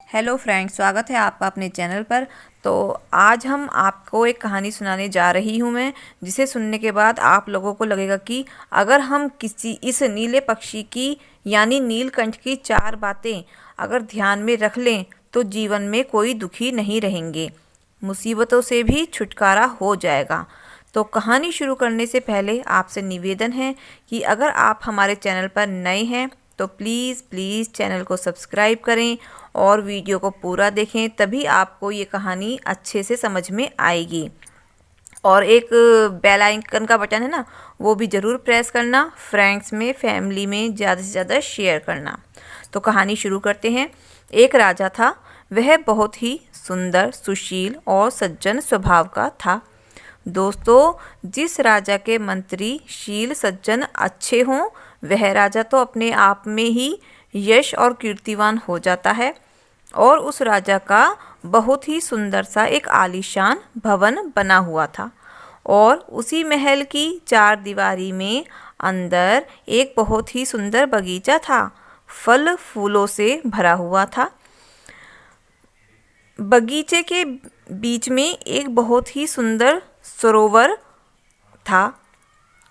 Hello friends, स्वागत है आपका अपने चैनल पर। तो आज हम आपको एक कहानी सुनाने जा रही हूँ मैं, जिसे सुनने के बाद आप लोगों को लगेगा कि अगर हम किसी इस नीले पक्षी की यानी नीलकंठ की 4 बातें अगर ध्यान में रख लें तो जीवन में कोई दुखी नहीं रहेंगे, मुसीबतों से भी छुटकारा हो जाएगा। तो कहानी शुरू करने से पहले आपसे निवेदन है कि अगर आप हमारे चैनल पर नए हैं तो प्लीज़ प्लीज़ चैनल को सब्सक्राइब करें और वीडियो को पूरा देखें, तभी आपको ये कहानी अच्छे से समझ में आएगी। और एक बेल आइकन का बटन है ना, वो भी ज़रूर प्रेस करना, फ्रेंड्स में फैमिली में ज़्यादा से ज़्यादा शेयर करना। तो कहानी शुरू करते हैं। एक राजा था, वह बहुत ही सुंदर, सुशील और सज्जन स्वभाव का था। दोस्तों, जिस राजा के मंत्री शील सज्जन अच्छे हों, वह राजा तो अपने आप में ही यश और कीर्तिवान हो जाता है। और उस राजा का बहुत ही सुंदर सा एक आलीशान भवन बना हुआ था, और उसी महल की 4 दीवारी में अंदर एक बहुत ही सुंदर बगीचा था, फल फूलों से भरा हुआ था। बगीचे के बीच में एक बहुत ही सुंदर सरोवर था,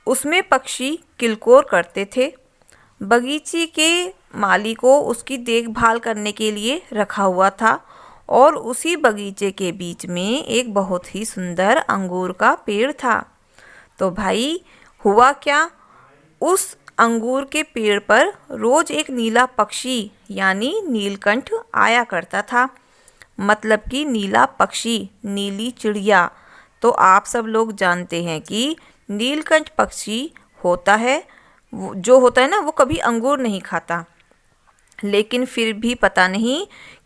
उसमें पक्षी किलकोर करते थे। बगीचे के माली को उसकी देखभाल करने के लिए रखा हुआ था, और उसी बगीचे के बीच में एक बहुत ही सुंदर अंगूर का पेड़ था। तो भाई, हुआ क्या, उस अंगूर के पेड़ पर रोज एक नीला पक्षी यानी नीलकंठ आया करता था। मतलब कि नीला पक्षी, नीली चिड़िया। तो आप सब लोग जानते हैं कि नीलकंठ पक्षी होता है, जो होता है ना, वो कभी अंगूर नहीं खाता। लेकिन फिर भी पता नहीं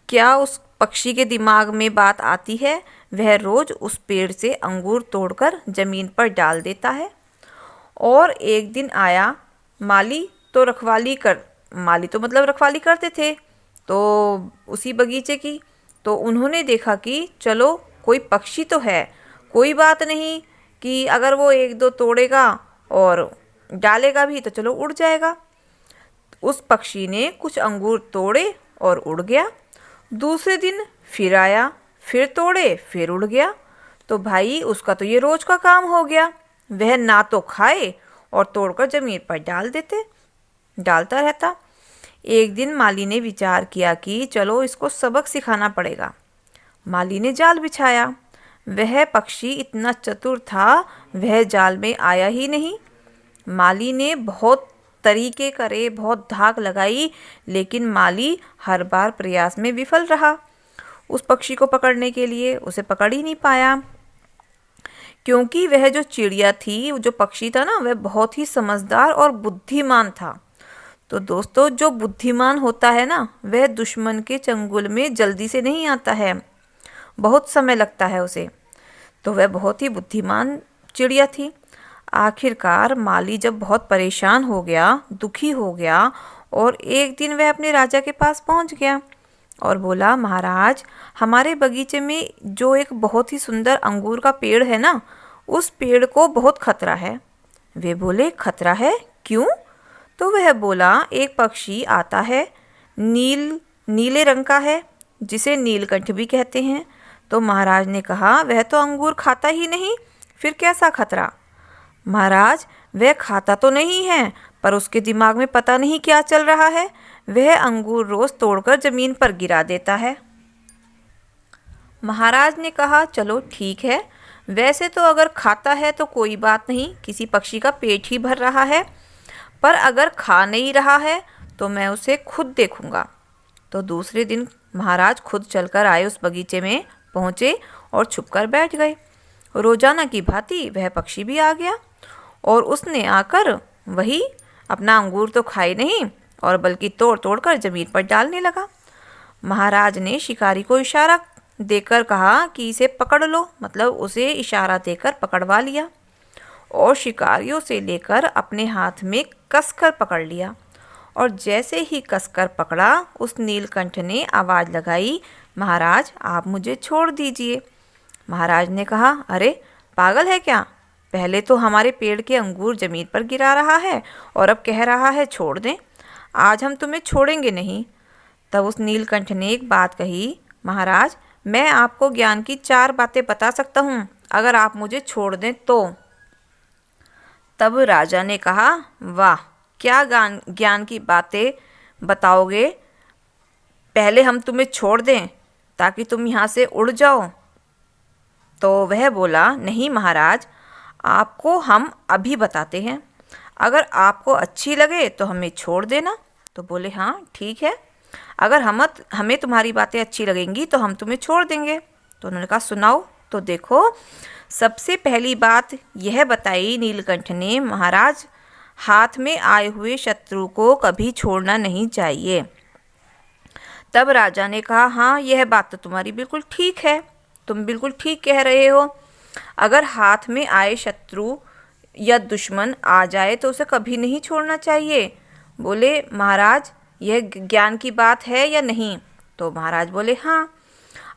क्या उस पक्षी के दिमाग में बात आती है, वह रोज उस पेड़ से अंगूर तोड़कर ज़मीन पर डाल देता है। और एक दिन आया माली, तो माली तो मतलब रखवाली करते थे तो उसी बगीचे की। तो उन्होंने देखा कि चलो कोई पक्षी तो है, कोई बात नहीं कि अगर वो 1-2 तोड़ेगा और डालेगा भी तो चलो उड़ जाएगा। उस पक्षी ने कुछ अंगूर तोड़े और उड़ गया। दूसरे दिन फिर आया, फिर तोड़े, फिर उड़ गया। तो भाई, उसका तो ये रोज का काम हो गया। वह ना तो खाए और तोड़कर जमीन पर डालता रहता। एक दिन माली ने विचार किया कि चलो इसको सबक सिखाना पड़ेगा। माली ने जाल बिछाया। वह पक्षी इतना चतुर था, वह जाल में आया ही नहीं। माली ने बहुत तरीके करे, बहुत धाक लगाई, लेकिन माली हर बार प्रयास में विफल रहा। उस पक्षी को पकड़ने के लिए उसे पकड़ ही नहीं पाया, क्योंकि वह जो चिड़िया थी, जो पक्षी था ना, वह बहुत ही समझदार और बुद्धिमान था। तो दोस्तों, जो बुद्धिमान होता है ना, वह दुश्मन के चंगुल में जल्दी से नहीं आता है, बहुत समय लगता है उसे। तो वह बहुत ही बुद्धिमान चिड़िया थी। आखिरकार माली जब बहुत परेशान हो गया, दुखी हो गया, और एक दिन वह अपने राजा के पास पहुंच गया और बोला, महाराज, हमारे बगीचे में जो एक बहुत ही सुंदर अंगूर का पेड़ है ना, उस पेड़ को बहुत खतरा है। वे बोले, खतरा है? क्यों? तो वह बोला, एक पक्षी आता है, नीले रंग का है, जिसे नीलकंठ भी कहते हैं। तो महाराज ने कहा, वह तो अंगूर खाता ही नहीं, फिर कैसा खतरा? महाराज, वह खाता तो नहीं है, पर उसके दिमाग में पता नहीं क्या चल रहा है, वह अंगूर रोज तोड़कर जमीन पर गिरा देता है। महाराज ने कहा, चलो ठीक है, वैसे तो अगर खाता है तो कोई बात नहीं, किसी पक्षी का पेट ही भर रहा है, पर अगर खा नहीं रहा है तो मैं उसे खुद देखूंगा। तो दूसरे दिन महाराज खुद चलकर आए, उस बगीचे में पहुँचे और छुपकर बैठ गए। रोजाना की भांति वह पक्षी भी आ गया, और उसने आकर वही अपना अंगूर तो खाए नहीं, और बल्कि तोड़ तोड़ कर जमीन पर डालने लगा। महाराज ने शिकारी को इशारा देकर कहा कि इसे पकड़ लो, मतलब उसे इशारा देकर पकड़वा लिया, और शिकारियों से लेकर अपने हाथ में कसकर पकड़ लिया। और जैसे ही कसकर पकड़ा, उस नीलकंठ ने आवाज़ लगाई, महाराज, आप मुझे छोड़ दीजिए। महाराज ने कहा, अरे पागल है क्या, पहले तो हमारे पेड़ के अंगूर जमीन पर गिरा रहा है और अब कह रहा है छोड़ दें। आज हम तुम्हें छोड़ेंगे नहीं। तब उस नीलकंठ ने एक बात कही, महाराज मैं आपको ज्ञान की 4 बातें बता सकता हूँ, अगर आप मुझे छोड़ दें तो। तब राजा ने कहा, वाह, क्या ज्ञान की बातें बताओगे? पहले हम तुम्हें छोड़ दें ताकि तुम यहाँ से उड़ जाओ। तो वह बोला, नहीं महाराज, आपको हम अभी बताते हैं, अगर आपको अच्छी लगे तो हमें छोड़ देना। तो बोले, हाँ ठीक है, अगर हमें तुम्हारी बातें अच्छी लगेंगी तो हम तुम्हें छोड़ देंगे। तो उन्होंने कहा, सुनाओ। तो देखो, सबसे पहली बात यह बताई नीलकंठ ने, महाराज हाथ में आए हुए शत्रु को कभी छोड़ना नहीं चाहिए। तब राजा ने कहा, हाँ यह बात तो तुम्हारी बिल्कुल ठीक है, तुम बिल्कुल ठीक कह रहे हो। अगर हाथ में आए शत्रु या दुश्मन आ जाए तो उसे कभी नहीं छोड़ना चाहिए। बोले, महाराज यह ज्ञान की बात है या नहीं? तो महाराज बोले, हाँ।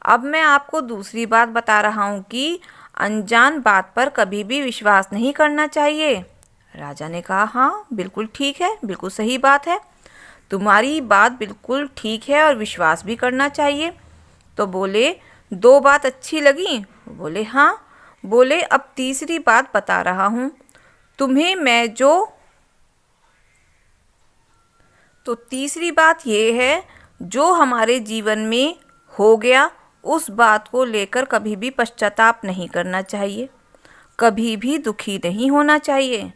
अब मैं आपको दूसरी बात बता रहा हूँ कि अनजान बात पर कभी भी विश्वास नहीं करना चाहिए। राजा ने कहा, हाँ बिल्कुल ठीक है, बिल्कुल सही बात है, तुम्हारी बात बिल्कुल ठीक है और विश्वास भी करना चाहिए। तो बोले, 2 बात अच्छी लगी? बोले, हाँ। बोले, अब तीसरी बात बता रहा हूँ तुम्हें मैं तो तीसरी बात ये है, जो हमारे जीवन में हो गया उस बात को लेकर कभी भी पश्चाताप नहीं करना चाहिए, कभी भी दुखी नहीं होना चाहिए।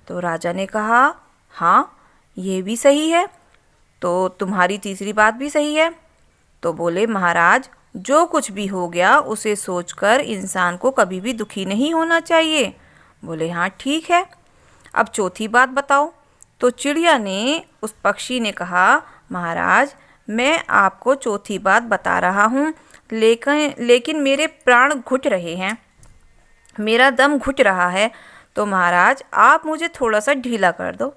तो राजा ने कहा, हाँ ये भी सही है, तो तुम्हारी तीसरी बात भी सही है। तो बोले, महाराज जो कुछ भी हो गया उसे सोचकर इंसान को कभी भी दुखी नहीं होना चाहिए। बोले, हाँ ठीक है, अब चौथी बात बताओ। तो चिड़िया ने उस पक्षी ने कहा, महाराज मैं आपको चौथी बात बता रहा हूँ, लेकिन मेरे प्राण घुट रहे हैं, मेरा दम घुट रहा है, तो महाराज आप मुझे थोड़ा सा ढीला कर दो।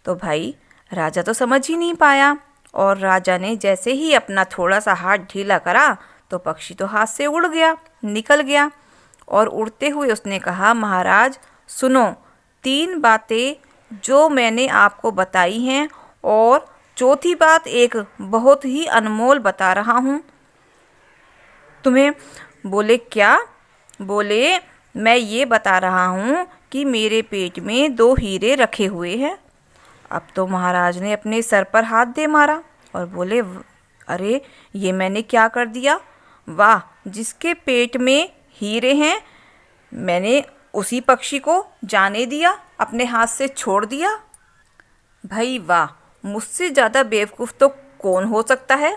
तो भाई राजा तो समझ ही नहीं पाया, और राजा ने जैसे ही अपना थोड़ा सा हाथ ढीला करा तो पक्षी तो हाथ से उड़ गया, निकल गया। और उड़ते हुए उसने कहा, महाराज सुनो, 3 बातें जो मैंने आपको बताई हैं, और चौथी बात एक बहुत ही अनमोल बता रहा हूँ तुम्हें। बोले, क्या? बोले, मैं ये बता रहा हूँ कि मेरे पेट में 2 हीरे रखे हुए हैं। अब तो महाराज ने अपने सर पर हाथ दे मारा और बोले, अरे ये मैंने क्या कर दिया? वाह, जिसके पेट में हीरे हैं मैंने उसी पक्षी को जाने दिया, अपने हाथ से छोड़ दिया। भाई वाह, मुझसे ज़्यादा बेवकूफ़ तो कौन हो सकता है।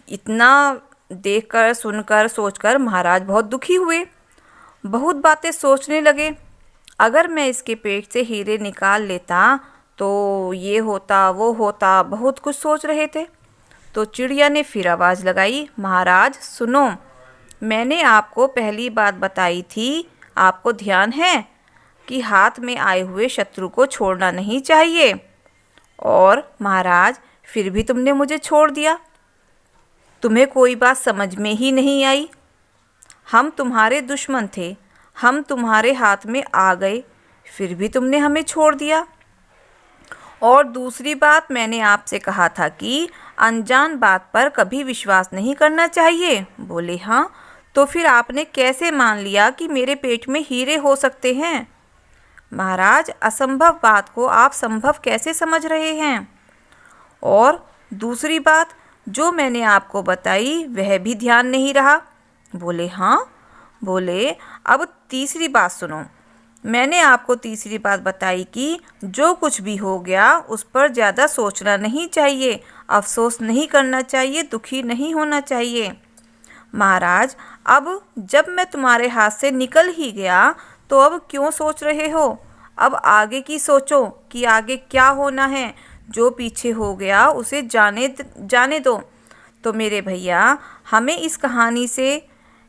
इतना देखकर सुनकर सोचकर महाराज बहुत दुखी हुए, बहुत बातें सोचने लगे। अगर मैं इसके पेट से हीरे निकाल लेता तो ये होता वो होता, बहुत कुछ सोच रहे थे। तो चिड़िया ने फिर आवाज़ लगाई, महाराज सुनो, मैंने आपको पहली बात बताई थी, आपको ध्यान है कि हाथ में आए हुए शत्रु को छोड़ना नहीं चाहिए, और महाराज फिर भी तुमने मुझे छोड़ दिया, तुम्हें कोई बात समझ में ही नहीं आई। हम तुम्हारे दुश्मन थे, हम तुम्हारे हाथ में आ गए, फिर भी तुमने हमें छोड़ दिया। और दूसरी बात, मैंने आपसे कहा था कि अनजान बात पर कभी विश्वास नहीं करना चाहिए। बोले, हाँ। तो फिर आपने कैसे मान लिया कि मेरे पेट में हीरे हो सकते हैं? महाराज, असंभव बात को आप संभव कैसे समझ रहे हैं? और दूसरी बात जो मैंने आपको बताई वह भी ध्यान नहीं रहा। बोले, हाँ। बोले, अब तीसरी बात सुनो, मैंने आपको तीसरी बात बताई कि जो कुछ भी हो गया उस पर ज़्यादा सोचना नहीं चाहिए, अफसोस नहीं करना चाहिए, दुखी नहीं होना चाहिए। महाराज, अब जब मैं तुम्हारे हाथ से निकल ही गया तो अब क्यों सोच रहे हो? अब आगे की सोचो कि आगे क्या होना है, जो पीछे हो गया उसे जाने दो। तो मेरे भैया, हमें इस कहानी से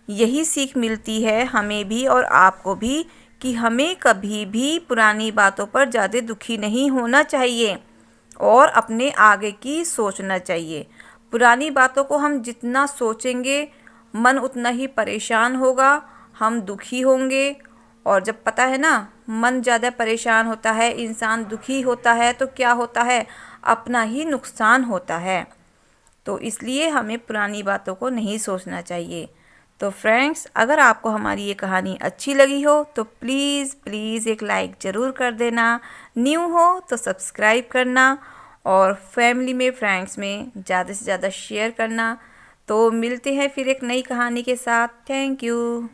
यही सीख मिलती है, हमें भी और आपको भी, कि हमें कभी भी पुरानी बातों पर ज़्यादा दुखी नहीं होना चाहिए और अपने आगे की सोचना चाहिए। पुरानी बातों को हम जितना सोचेंगे मन उतना ही परेशान होगा, हम दुखी होंगे। और जब पता है ना, मन ज़्यादा परेशान होता है, इंसान दुखी होता है, तो क्या होता है, अपना ही नुकसान होता है। तो इसलिए हमें पुरानी बातों को नहीं सोचना चाहिए। तो फ्रेंड्स, अगर आपको हमारी ये कहानी अच्छी लगी हो तो प्लीज़ एक लाइक ज़रूर कर देना, न्यू हो तो सब्सक्राइब करना और फैमिली में, फ्रेंड्स में ज़्यादा से ज़्यादा शेयर करना। तो मिलते हैं फिर एक नई कहानी के साथ। Thank you.